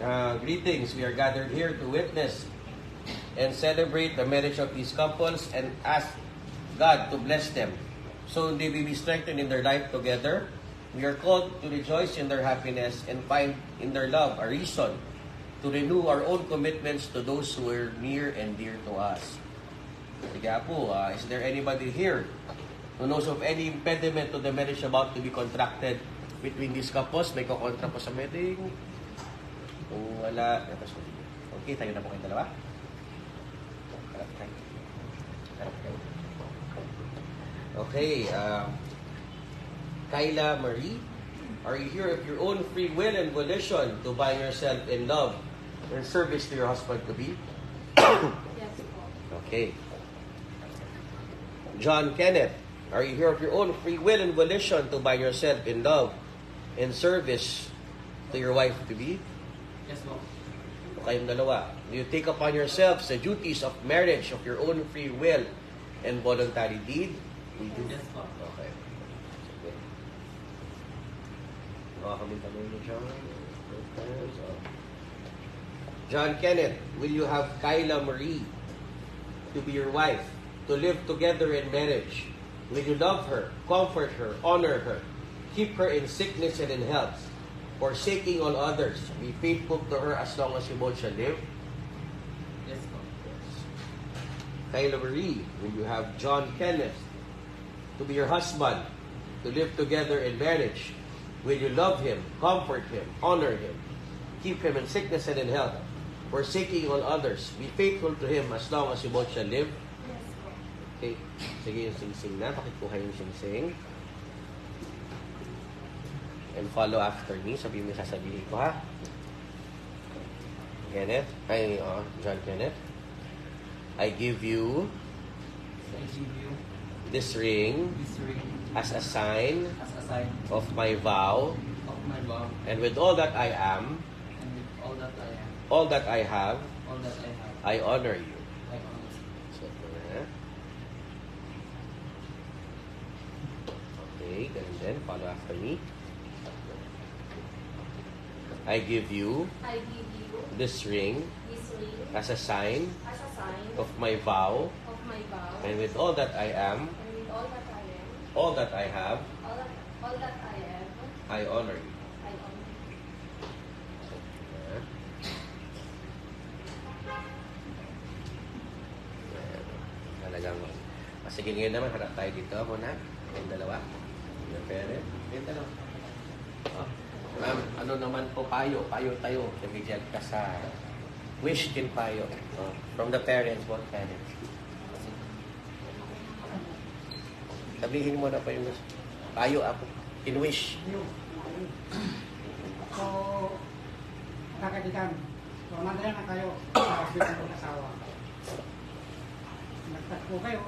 Greetings. We are gathered here to witness and celebrate the marriage of these couples and ask God to bless them so they may be strengthened in their life together. We are called to rejoice in their happiness and find in their love a reason to renew our own commitments to those who are near and dear to us. Kaya po, is there anybody here who knows of any impediment to the marriage about to be contracted between these couples? May kukontra po sa wedding? Kung wala, okay, tayo na po kayong dalawa. Okay, Kyla Marie, are you here of your own free will and volition to bind yourself in love and service to your husband-to-be? Yes po. Okay. John Kenneth, are you here of your own free will and volition to bind yourself in love and service to your wife-to-be? Yes po. Kayong dalawa, do you take upon yourselves the duties of marriage of your own free will and voluntary deed? We do. Yes po. Okay. Sige. Kami tanong ni John. John Kenneth, will you have Kyla Marie to be your wife, to live together in marriage? Will you love her, comfort her, honor her, keep her in sickness and in health, forsaking all others, be faithful to her as long as you both shall live? Yes po. Kyla Marie, will you have John Kenneth to be your husband, to live together in marriage? Will you love him, comfort him, honor him, keep him in sickness and in health, forsaking all others, be faithful to him as long as you both shall live? Yes po. Okay, sige yung sing-sing na, pakikuha yung sing-sing. And follow after me, sabihin mo sasabihin ko ha. Kenneth, John Kenneth, I give you I give you this ring this ring as a sign as a sign of my vow, of my vow, and with all that I am, and with all that I am, all that I have, all that I have, I honor you. I honor you. So, okay, ganun din. Follow after me. I give you I give you this ring this ring as a sign as a sign of my vow, of my vow, and with all that I am, and with all that I am, all that I have, all that I am, I honor you. I honor you. Talagang, sige ngayon naman, harap tayo dito muna. Yung dalawa. Yung pere. Yung dalawa. Oh. Ma'am, ano naman po payo? Payo tayo. Nabigyan ka sa wish din payo. Oh. From the parents, both parents. Sabihin mo na pa yung payo ako. In wish. So, kakadikan. So, mandala na kayo sa hospital ng asawa. Nagtatpo kayo.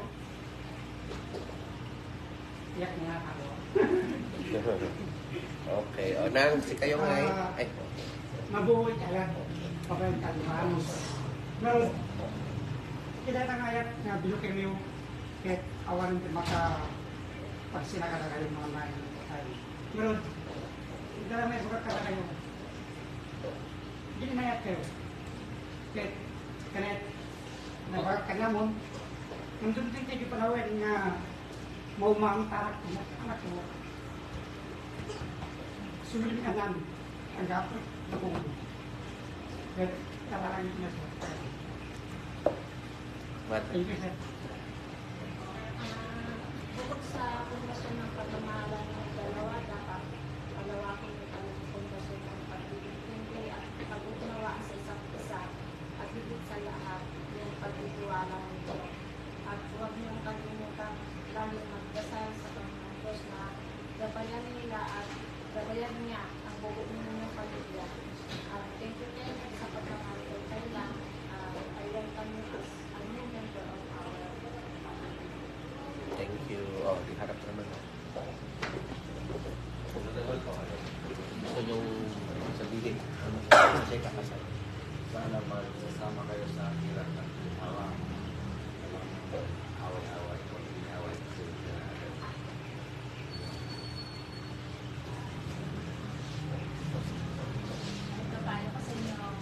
Iyak na ako. Okay. O, nang si kayo nga ay. Mabuhay ka lang. Pagkakas manos. Pero, kilala nga yan na bilukin mo yung kahit awan din maka pag sinakala kayo mga lain. Pero, hindi lang may sukat ka kayo. Hindi mayat kayo. Kahit kanet nabagak ka namon. Nandun din kayo panawin nga maumang tarak ko anak ko. Sumilin ka namin. Ang gapot na kong pero taparangin na siya. What? Thank you, sir. Bukod sa pundasyon ng pagmamahalan ng dalawa, dapat palawakin ito ang pundasyon ng pag-ibig at pag-unawa sa isa't isa at higit sa lahat yung pagtitiwala nito. At huwag niyong kalimutan lalo magdasal sa Panginoon Diyos na gabayan nila at gabayan niya ang buo ninyong pamilya. Thank you very much sa pagmamahal ko kailan. I welcome you as a new member of our family. Thank you. Oh, di harap naman. Ano naman po? Gusto niyong sabihin? Kasi kakasal. Sana magsasama kayo sa hirap at ginawa. Away-away ko, away ko. Ito tayo sa inyo.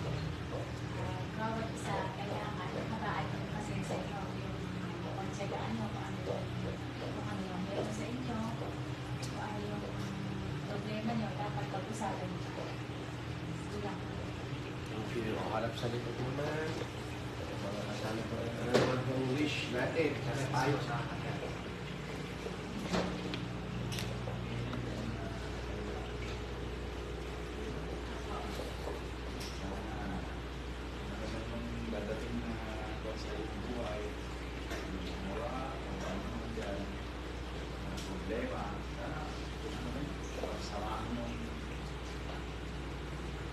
Harap sa likod naman. Mga kasama ko. Ano naman kung wish natin? Sana tayo sa akin. Dadating na sa iyong buhay, mura, o ano man dyan, problema, sana, pagsamaan mo,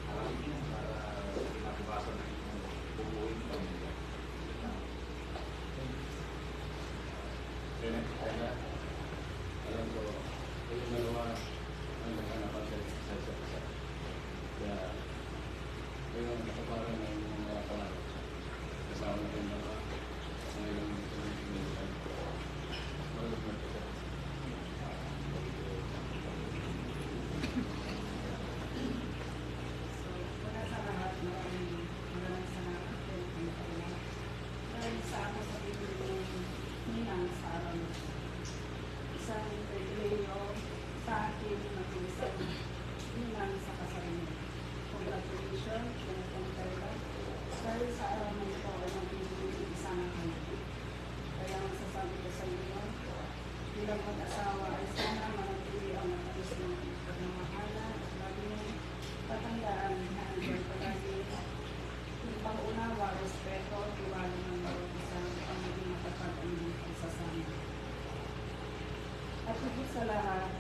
harapin mo para matibasan na yung bubuhin mo. Kaya, alam ko, yung dalawa, ang nagkanapan sa isa. Kaya, yung nakaparang ng mga pangarap. Kasama natin na ngayon Wala sa lahat, maraming salamat po. Dahil sa ako sa bibig ninang sa araw na ito. Isang pribileyo sa akin na isang ninang sa kasalan. Congratulations, Jonathan Perla. Dahil sa araw na ito ay magiging isa na kayo. Kaya masasabi ko sa inyo, bilang mag-asawa ay sana manatili ang matalis ng pagmamahala at lagi niyong tatandaan na andyan palagi yung pang-unawa, respeto, tiwala ng bawat isa ang maging matapat ang inyong pagsasama. At higit sa lahat,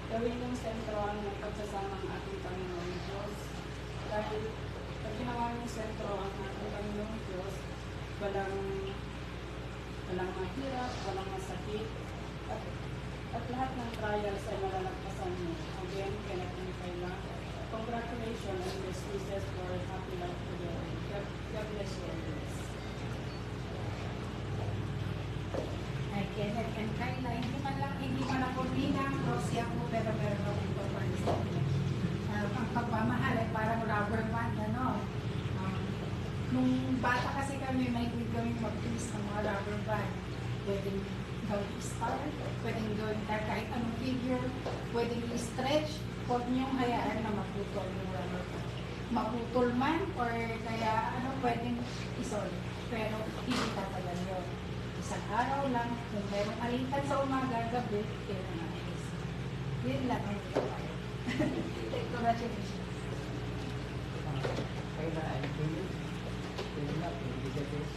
gawin yung sentro ng pagsasama ng ating Panginoon Diyos. Dahil pag ginawa yung sentro ang ating Panginoon Diyos, walang mahirap, walang masakit, at lahat ng trials ay malalagpasan mo. Again, Kenneth Kayla, congratulations and best wishes for a happy life together. God bless you always. Ay, Kenneth and Kayla, hindi man ako ninang, Rosie ako, pero ako ito pa rin sa inyo. Ang pagmamahal ay parang rubber band, ano? Nung bata kasi kami, may kami mag-twist ng mga rubber band. Pwedeng gawin star, pwedeng gawin kahit anong figure, pwedeng i-stretch, huwag niyong hayaan na maputol yung rubber band. Maputol man, or kaya pwedeng isolve. Pero hindi tatagal yun. Isang araw lang, kung merong alitan sa umaga, gabi, kaya na ayos. Yun lang ang tayo. Congratulations. Kayla, I feel it. Kayla, I feel it.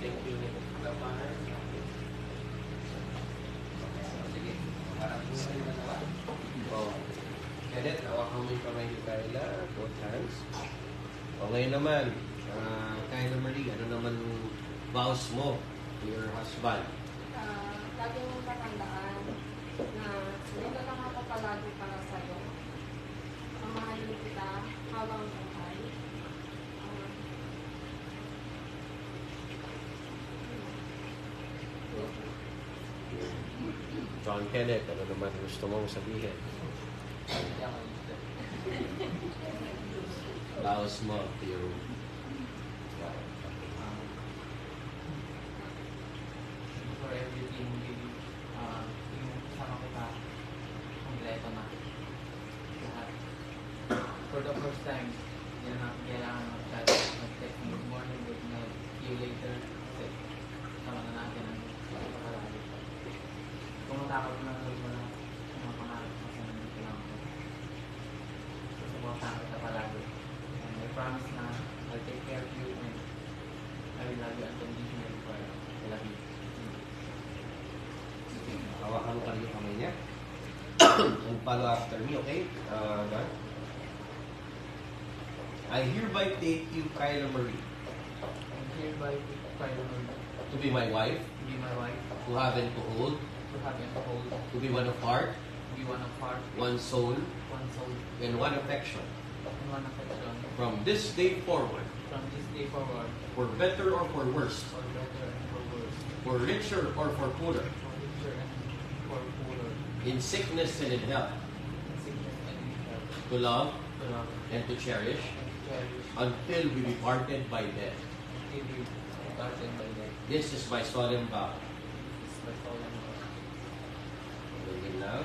Thank you. Sige. Harap mo sa iyo na. Oh. Kenneth, hawakan mo yung kamay ni Kayla. Both hands. O ngayon naman, Kayla Marie, ano naman vows mo to your husband? Lagi mong tatandaan na dito lang ako palagi para sa'yo. Mamahalin kita habang buhay. John Kenneth, ano naman gusto mong sabihin? Vows mo to your For everything, yung kasama kita, kompleto na. Lahat. For the first time, hindi na natin kailangan mag-chat, mag-text mo good morning, good night, see you later. Kasi sama na natin ang pagkakalagi. Kung matakot na lang mo na mga pangarap mo sa nandito lang ako. Susuportahan kita palagi. And I promise na I'll take care of you and I will love you unconditionally forever. I love you. hawakan mo ka rin yung kamay niya. And follow after me, okay? Done? I hereby take you, Kayla Marie, And hereby finally to be my wife, to be my wife, to have and to hold, to have and to hold, to be one of heart, to be one of heart, one soul, one soul, and one affection. and one affection. From this day forward, From this day forward, for better or for worse, for better and for worse, for richer or for poorer, for richer and for poorer, in sickness and in health, in sickness and in health, to love to love and to cherish, and to cherish, until we be parted by death. until we God and my life. This is my solemn vow. This is my solemn vow. Begin now.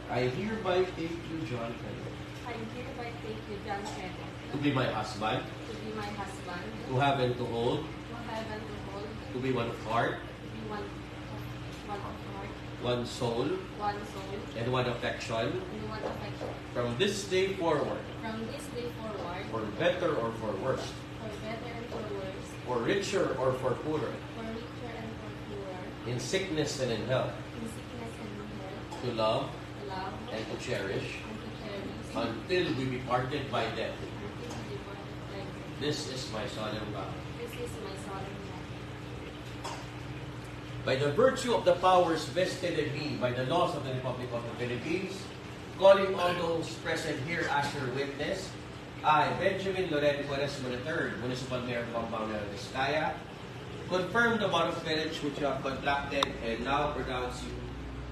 I hereby take you, John Kenneth, I hereby take you, John Kenneth, to be my husband, to be my husband, to have and to hold, to have and to hold, to be one of heart, to be one of heart, one soul, one soul, and one affection, and one affection. from this day forward, From this day forward, for better or for worse, for better and for worse, for richer or for poorer, for richer and for poorer, in sickness and in health, in sickness and in health, to love to love and to cherish, and to cherish, until we be parted by death. until we depart like this. This is my solemn vow. This is my solemn vow. By the virtue of the powers vested in me by the laws of the Republic of the Philippines, calling all those present here as your witness, I, Benjamin Loren Quaresma III, Municipal Mayor of Pampanga, Vizcaya, confirm the bond of marriage which you have contracted and now pronounce you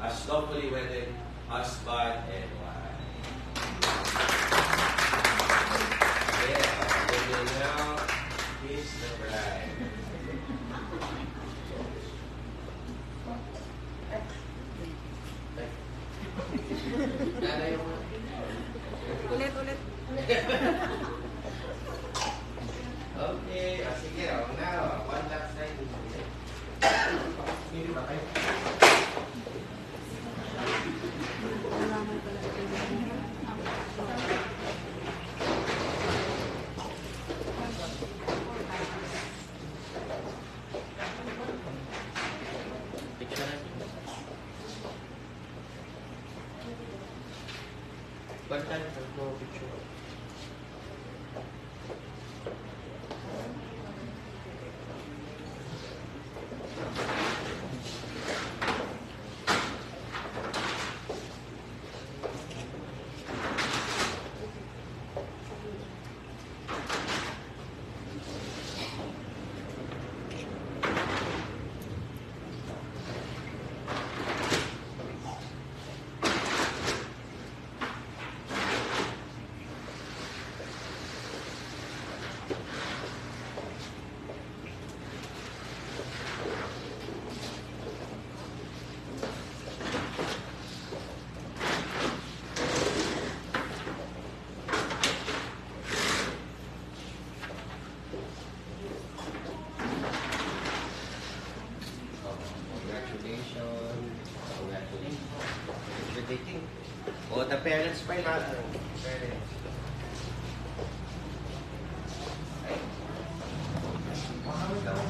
as lawfully wedded husband and wife. Yeah, and now kiss the bride. Ulit, ulit. Okay, sige, now, one last time. Hindi ba kayo? Tingnan natin. One time, no picture. Congratulations. Congratulations. Oh, the parents pa na. Parents. Ay. Okay.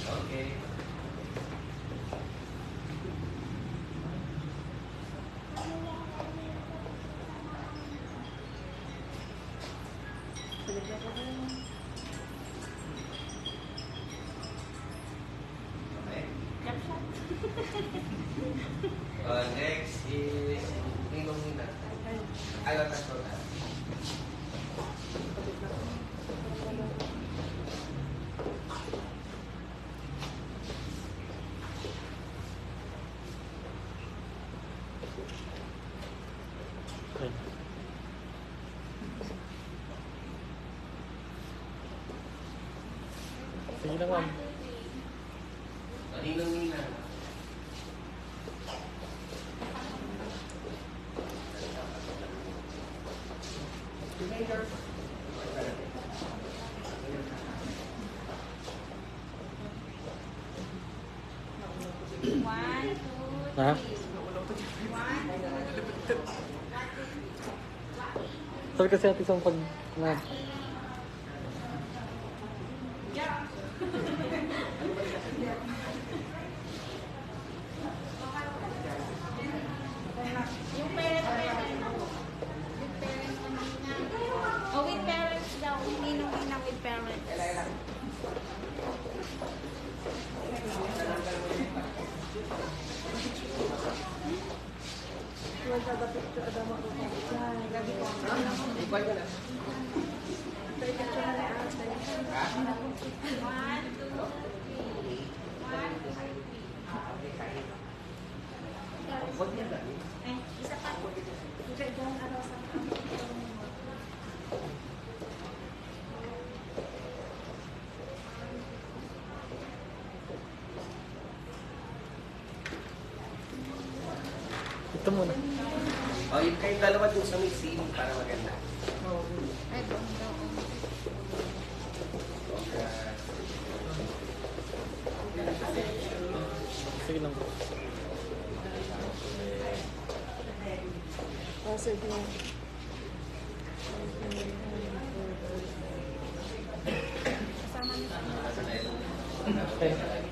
Okay. Next is Ninong Nina. Ayaw na ito na. Sige lang, ma'am. Ninong Nina. One, two, Ha? three. Sabi kasi natin isang pag... Na, Yung parents, with parents mo nina. Oh, with parents daw. Ninong-ninang with parents. One, two, three. One, two, three. Eh, isa pa. Ito muna. O, yung kayong dalawa dun sa may ceiling para maganda. Ay, doon daw. Sige lang po. Oh, sige. Kasama niyo. Okay.